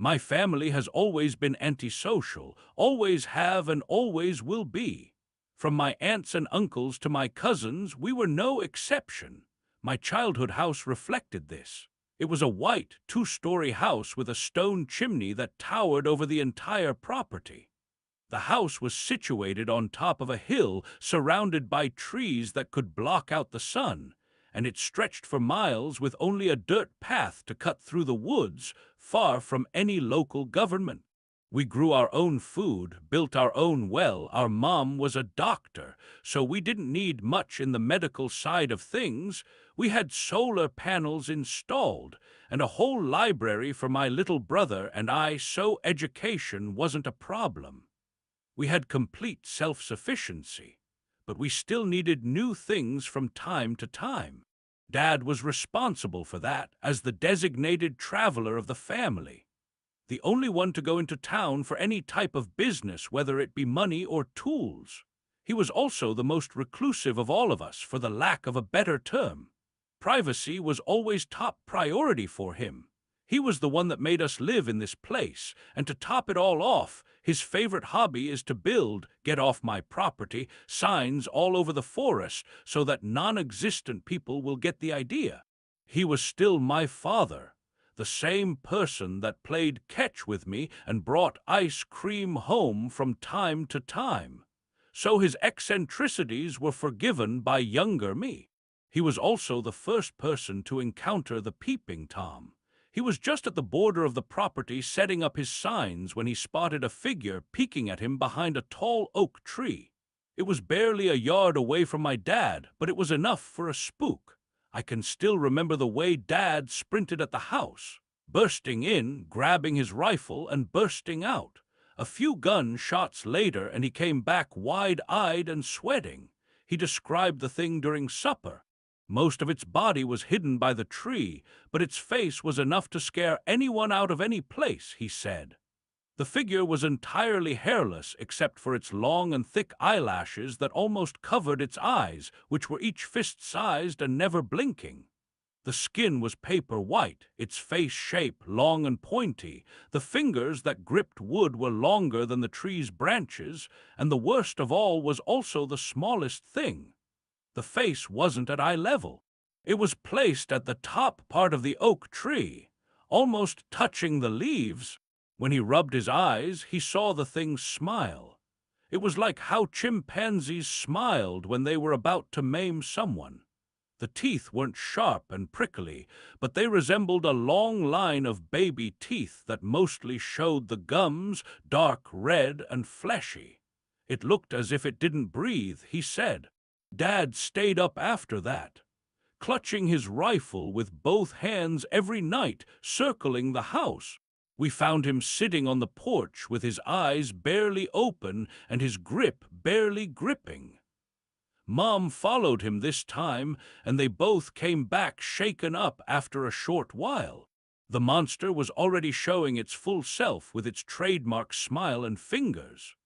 My family has always been antisocial, always have and always will be. From my aunts and uncles to my cousins, we were no exception. My childhood house reflected this. It was a white, two-story house with a stone chimney that towered over the entire property. The house was situated on top of a hill surrounded by trees that could block out the sun, and it stretched for miles with only a dirt path to cut through the woods, far from any local government. We grew our own food, built our own well. Our mom was a doctor, so we didn't need much in the medical side of things. We had solar panels installed and a whole library for my little brother and I, so education wasn't a problem. We had complete self-sufficiency, but we still needed new things from time to time. Dad was responsible for that as the designated traveler of the family, the only one to go into town for any type of business, whether it be money or tools. He was also the most reclusive of all of us, for the lack of a better term. Privacy was always top priority for him. He was the one that made us live in this place, and to top it all off, his favorite hobby is to build, "Get off my property," signs all over the forest so that non-existent people will get the idea. He was still my father, the same person that played catch with me and brought ice cream home from time to time. So his eccentricities were forgiven by younger me. He was also the first person to encounter the peeping Tom. He was just at the border of the property setting up his signs when he spotted a figure peeking at him behind a tall oak tree. It was barely a yard away from my dad, but it was enough for a spook. I can still remember the way Dad sprinted at the house, bursting in, grabbing his rifle, and bursting out. A few gunshots later, and he came back wide-eyed and sweating. He described the thing during supper. Most of its body was hidden by the tree, but its face was enough to scare anyone out of any place, he said. The figure was entirely hairless except for its long and thick eyelashes that almost covered its eyes, which were each fist-sized and never blinking. The skin was paper white, its face shape long and pointy. The fingers that gripped wood were longer than the tree's branches, and the worst of all was also the smallest thing. The face wasn't at eye level. It was placed at the top part of the oak tree, almost touching the leaves. When he rubbed his eyes, he saw the thing smile. It was like how chimpanzees smiled when they were about to maim someone. The teeth weren't sharp and prickly, but they resembled a long line of baby teeth that mostly showed the gums, dark red and fleshy. It looked as if it didn't breathe, he said. Dad stayed up after that, clutching his rifle with both hands every night, circling the house. We found him sitting on the porch with his eyes barely open and his grip barely gripping. Mom followed him this time, and they both came back shaken up after a short while. The monster was already showing its full self with its trademark smile and fingers.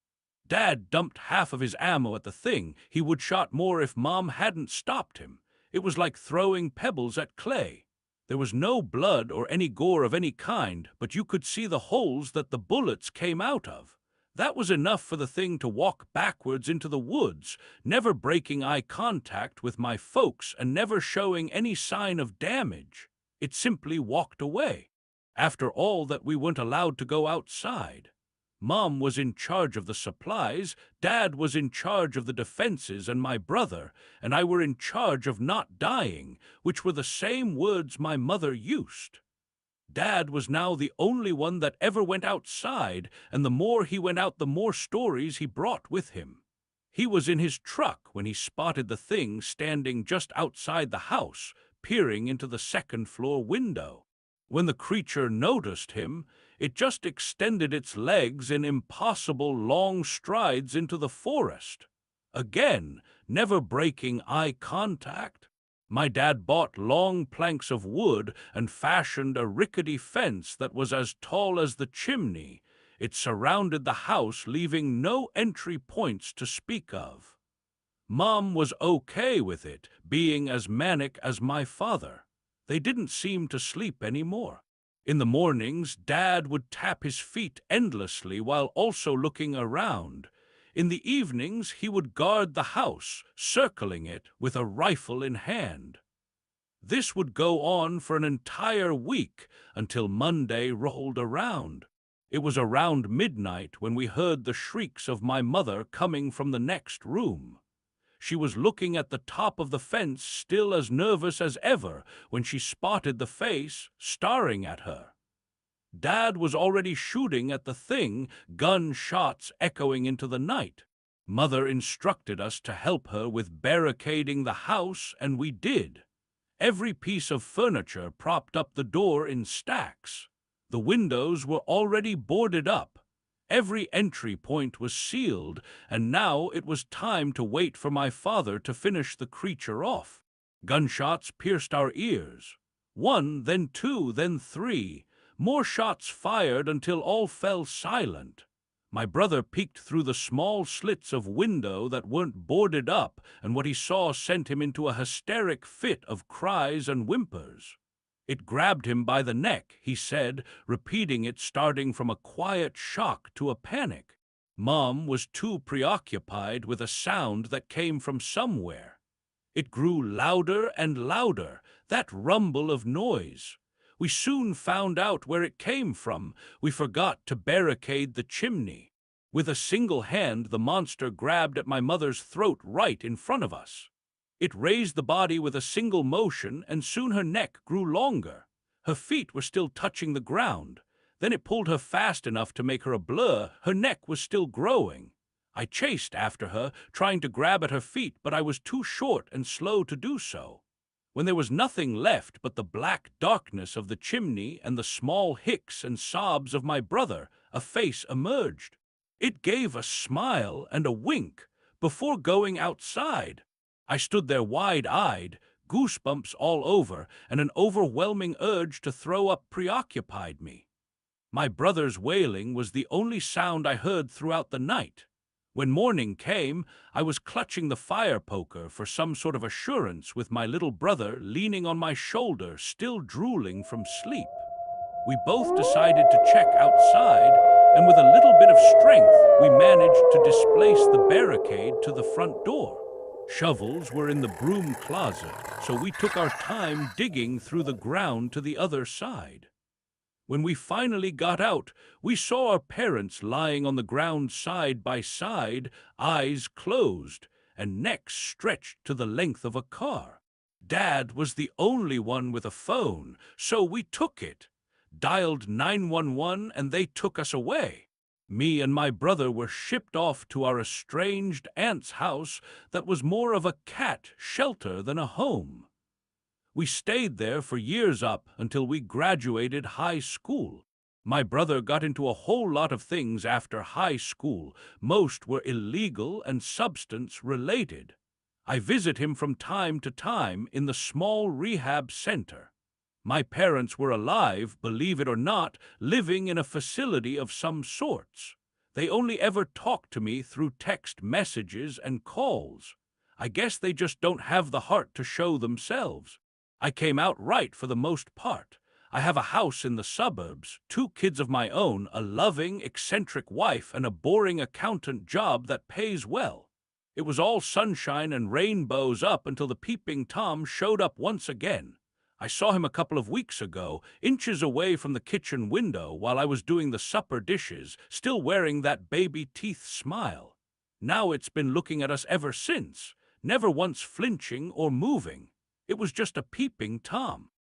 Dad dumped half of his ammo at the thing. He would shot more if Mom hadn't stopped him. It was like throwing pebbles at clay. There was no blood or any gore of any kind, but you could see the holes that the bullets came out of. That was enough for the thing to walk backwards into the woods, never breaking eye contact with my folks and never showing any sign of damage. It simply walked away. After all that, we weren't allowed to go outside. Mom was in charge of the supplies, Dad was in charge of the defenses, and my brother and I were in charge of not dying, which were the same words my mother used. Dad was now the only one that ever went outside, and the more he went out, the more stories he brought with him. He was in his truck when he spotted the thing standing just outside the house, peering into the second-floor window. When the creature noticed him, it just extended its legs in impossible long strides into the forest. Again, never breaking eye contact. My dad bought long planks of wood and fashioned a rickety fence that was as tall as the chimney. It surrounded the house, leaving no entry points to speak of. Mom was okay with it, being as manic as my father. They didn't seem to sleep anymore. In the mornings, Dad would tap his feet endlessly while also looking around. In the evenings, he would guard the house, circling it with a rifle in hand. This would go on for an entire week until Monday rolled around. It was around midnight when we heard the shrieks of my mother coming from the next room. She was looking at the top of the fence, still as nervous as ever, when she spotted the face staring at her. Dad was already shooting at the thing, gunshots echoing into the night. Mother instructed us to help her with barricading the house, and we did. Every piece of furniture propped up the door in stacks. The windows were already boarded up. Every entry point was sealed, and now it was time to wait for my father to finish the creature off. Gunshots pierced our ears. One, then two, then three. More shots fired until all fell silent. My brother peeked through the small slits of window that weren't boarded up, and what he saw sent him into a hysteric fit of cries and whimpers. It grabbed him by the neck, he said, repeating it, starting from a quiet shock to a panic. Mom was too preoccupied with a sound that came from somewhere. It grew louder and louder, that rumble of noise. We soon found out where it came from. We forgot to barricade the chimney. With a single hand, the monster grabbed at my mother's throat right in front of us. It raised the body with a single motion, and soon her neck grew longer. Her feet were still touching the ground. Then it pulled her fast enough to make her a blur. Her neck was still growing. I chased after her, trying to grab at her feet, but I was too short and slow to do so. When there was nothing left but the black darkness of the chimney and the small hicks and sobs of my brother, a face emerged. It gave a smile and a wink before going outside. I stood there wide-eyed, goosebumps all over, and an overwhelming urge to throw up preoccupied me. My brother's wailing was the only sound I heard throughout the night. When morning came, I was clutching the fire poker for some sort of assurance, with my little brother leaning on my shoulder, still drooling from sleep. We both decided to check outside, and with a little bit of strength, we managed to displace the barricade to the front door. Shovels were in the broom closet, so we took our time digging through the ground to the other side. When we finally got out, we saw our parents lying on the ground side by side, eyes closed and necks stretched to the length of a car. Dad was the only one with a phone, so we took it, dialed 911, and they took us away. Me and my brother were shipped off to our estranged aunt's house that was more of a cat shelter than a home. We stayed there for years up until we graduated high school. My brother got into a whole lot of things after high school. Most were illegal and substance-related. I visit him from time to time in the small rehab center. My parents were alive, believe it or not, living in a facility of some sorts. They only ever talked to me through text messages and calls. I guess they just don't have the heart to show themselves. I came out right for the most part. I have a house in the suburbs, 2 kids of my own, a loving, eccentric wife, and a boring accountant job that pays well. It was all sunshine and rainbows up until the peeping Tom showed up once again. I saw him a couple of weeks ago, inches away from the kitchen window while I was doing the supper dishes, still wearing that baby teeth smile. Now it's been looking at us ever since, never once flinching or moving. It was just a peeping Tom.